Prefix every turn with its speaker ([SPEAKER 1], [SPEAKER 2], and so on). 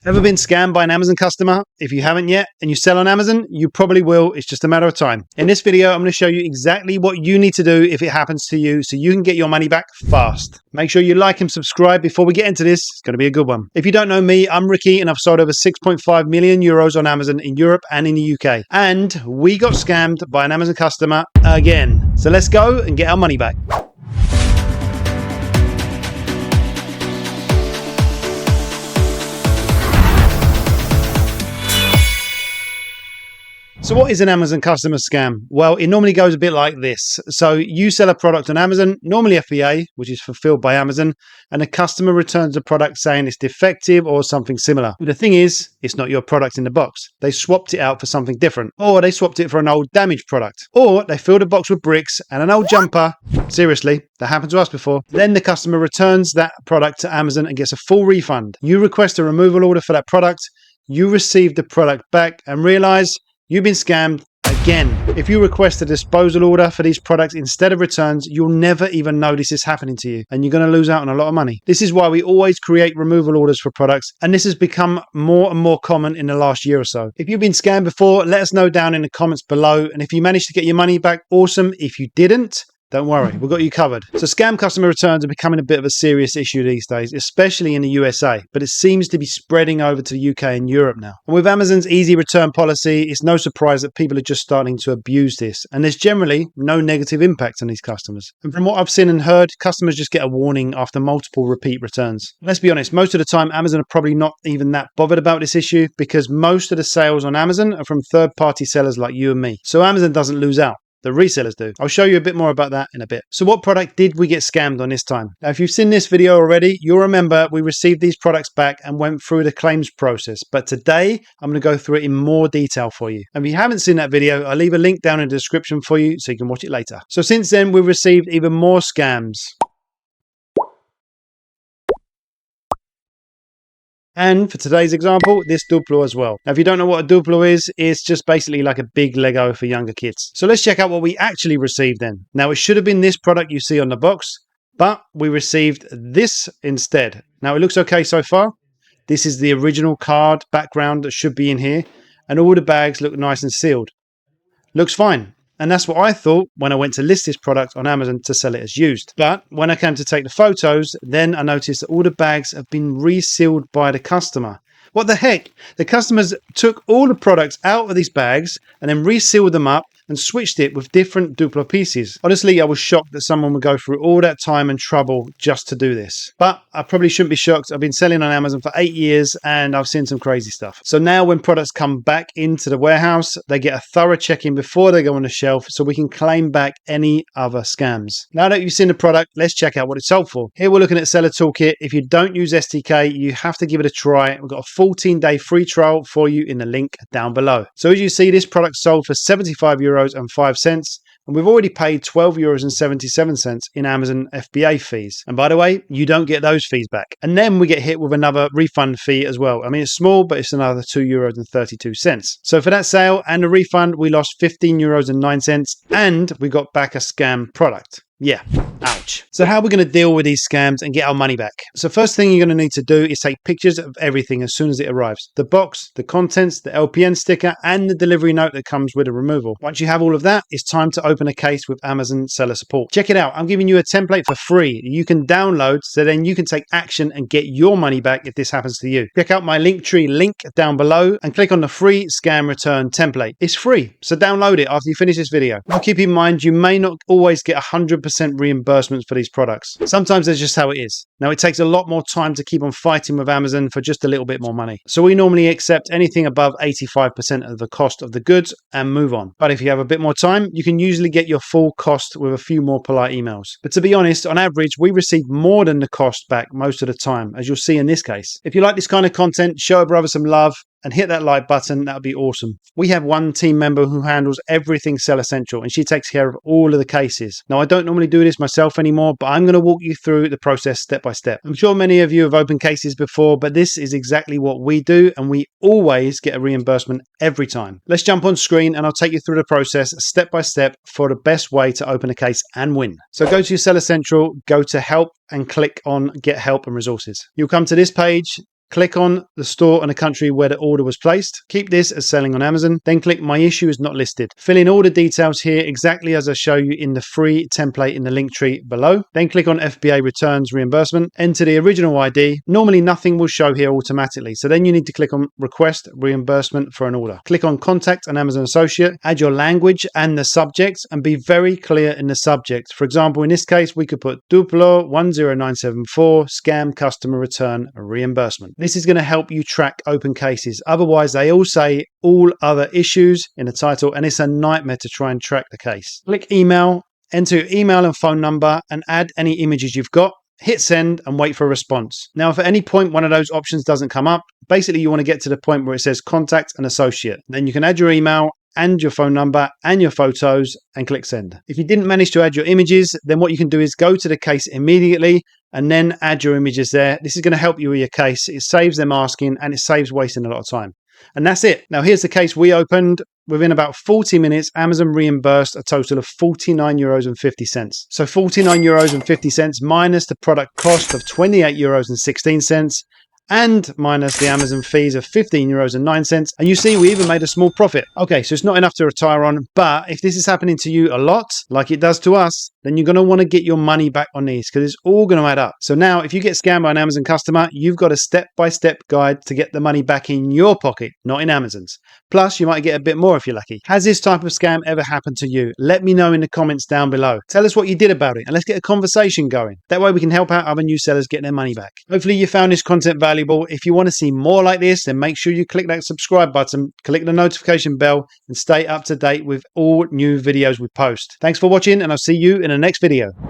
[SPEAKER 1] Ever been scammed by an Amazon customer? If you haven't yet and you sell on Amazon, you probably will. It's just a matter of time. In this video, I'm going to show you exactly what you need to do if it happens to you so you can get your money back fast. Make sure you like and subscribe before we get into this. It's going to be a good one. If you don't know me, I'm Ricky and I've sold over 6.5 million euros on Amazon in Europe and in the UK. And we got scammed by an Amazon customer again. So let's go and get our money back. So what is an Amazon customer scam? Well, it normally goes a bit like this. So you sell a product on Amazon, normally FBA, which is fulfilled by Amazon, and the customer returns the product saying it's defective or something similar. But the thing is, it's not your product in the box. They swapped it out for something different, or they swapped it for an old damaged product, or they filled a box with bricks and an old jumper. Seriously, that happened to us before. Then the customer returns that product to Amazon and gets a full refund. You request a removal order for that product, you receive the product back and realize you've been scammed again. If you request a disposal order for these products instead of returns, you'll never even know this is happening to you and you're going to lose out on a lot of money. This is why we always create removal orders for products, and this has become more and more common in the last year or so. If you've been scammed before, let us know down in the comments below, and if you managed to get your money back, awesome. If you didn't, don't worry, we've got you covered. So scam customer returns are becoming a bit of a serious issue these days, especially in the USA, but it seems to be spreading over to the UK and Europe now. And with Amazon's easy return policy, it's no surprise that people are just starting to abuse this, and there's generally no negative impact on these customers. And from what I've seen and heard, customers just get a warning after multiple repeat returns. Let's be honest, most of the time Amazon are probably not even that bothered about this issue because most of the sales on Amazon are from third-party sellers like you and me. So Amazon doesn't lose out. The resellers do. I'll show you a bit more about that in a bit. So what product did we get scammed on this time? Now, if you've seen this video already, you'll remember we received these products back and went through the claims process. But today, I'm going to go through it in more detail for you. And if you haven't seen that video, I'll leave a link down in the description for you so you can watch it later. So since then, we've received even more scams. And for today's example, this Duplo as well. Now, if you don't know what a Duplo is, it's just basically like a big Lego for younger kids. So let's check out what we actually received then. Now, it should have been this product you see on the box, but we received this instead. Now, it looks okay so far. This is the original card background that should be in here, and all the bags look nice and sealed. Looks fine. And that's what I thought when I went to list this product on Amazon to sell it as used. But when I came to take the photos, then I noticed that all the bags have been resealed by the customer. What the heck? The customers took all the products out of these bags and then resealed them up and switched it with different Duplo pieces. Honestly, I was shocked that someone would go through all that time and trouble just to do this. But I probably shouldn't be shocked. I've been selling on Amazon for 8 years and I've seen some crazy stuff. So now when products come back into the warehouse, they get a thorough check-in before they go on the shelf so we can claim back any other scams. Now that you've seen the product, let's check out what it's sold for. Here we're looking at Seller Toolkit. If you don't use SDK, you have to give it a try. We've got a 14-day free trial for you in the link down below. So as you see, this product sold for €75.05, and we've already paid €12.77 in Amazon FBA fees. And by the way, you don't get those fees back. And then we get hit with another refund fee as well. I mean, it's small, but it's another €2.32. So for that sale and the refund, we lost €15.09, and we got back a scam product. Yeah, ouch. So how are we going to deal with these scams and get our money back? So first thing you're going to need to do is take pictures of everything as soon as it arrives. The box, the contents, the LPN sticker, and the delivery note that comes with the removal. Once you have all of that, it's time to open a case with Amazon Seller Support. Check it out. I'm giving you a template for free you can download so then you can take action and get your money back if this happens to you. Check out my Linktree link down below and click on the free scam return template. It's free, so download it after you finish this video. Now keep in mind, you may not always get 100% reimbursements for these products. Sometimes that's just how it is. Now, it takes a lot more time to keep on fighting with Amazon for just a little bit more money. So we normally accept anything above 85% of the cost of the goods and move on. But if you have a bit more time, you can usually get your full cost with a few more polite emails. But to be honest, on average, we receive more than the cost back most of the time, as you'll see in this case. If you like this kind of content, show a brother some love and hit that like button. That would be awesome. We have one team member who handles everything Seller Central, and she takes care of all of the cases. Now, I don't normally do this myself anymore, but I'm going to walk you through the process step by step. I'm sure many of you have opened cases before, but this is exactly what we do, and we always get a reimbursement every time. Let's jump on screen and I'll take you through the process step by step for the best way to open a case and win. So go to your Seller Central, go to help and click on Get Help and Resources. You'll come to this page. Click on the store and the country where the order was placed. Keep this as selling on Amazon. Then click My Issue is not listed. Fill in all the details here exactly as I show you in the free template in the link tree below. Then click on FBA Returns Reimbursement. Enter the original ID. Normally nothing will show here automatically. So then you need to click on Request Reimbursement for an order. Click on Contact an Amazon Associate. Add your language and the subject and be very clear in the subject. For example, in this case, we could put Duplo 10974 Scam Customer Return Reimbursement. This is going to help you track open cases. Otherwise, they all say all other issues in the title, and it's a nightmare to try and track the case. Click email, enter your email and phone number, and add any images you've got. Hit send and wait for a response. Now, if at any point one of those options doesn't come up, basically you want to get to the point where it says contact an associate. Then you can add your email and your phone number and your photos and click send. If you didn't manage to add your images, then what you can do is go to the case immediately and then add your images there. This is going to help you with your case. It saves them asking and it saves wasting a lot of time. And that's it. Now here's the case we opened. Within about 40 minutes, Amazon reimbursed a total of €49.50. So €49.50 minus the product cost of €28.16 and minus the Amazon fees of €15.09. And you see, we even made a small profit. Okay, so it's not enough to retire on, but if this is happening to you a lot, like it does to us, then you're going to want to get your money back on these because it's all going to add up. So now if you get scammed by an Amazon customer, you've got a step-by-step guide to get the money back in your pocket, not in Amazon's. Plus, you might get a bit more if you're lucky. Has this type of scam ever happened to you? Let me know in the comments down below. Tell us what you did about it and let's get a conversation going. That way we can help out other new sellers get their money back. Hopefully you found this content valuable. If you want to see more like this, then make sure you click that subscribe button, click the notification bell, and stay up to date with all new videos we post. Thanks for watching, and I'll see you in the next video.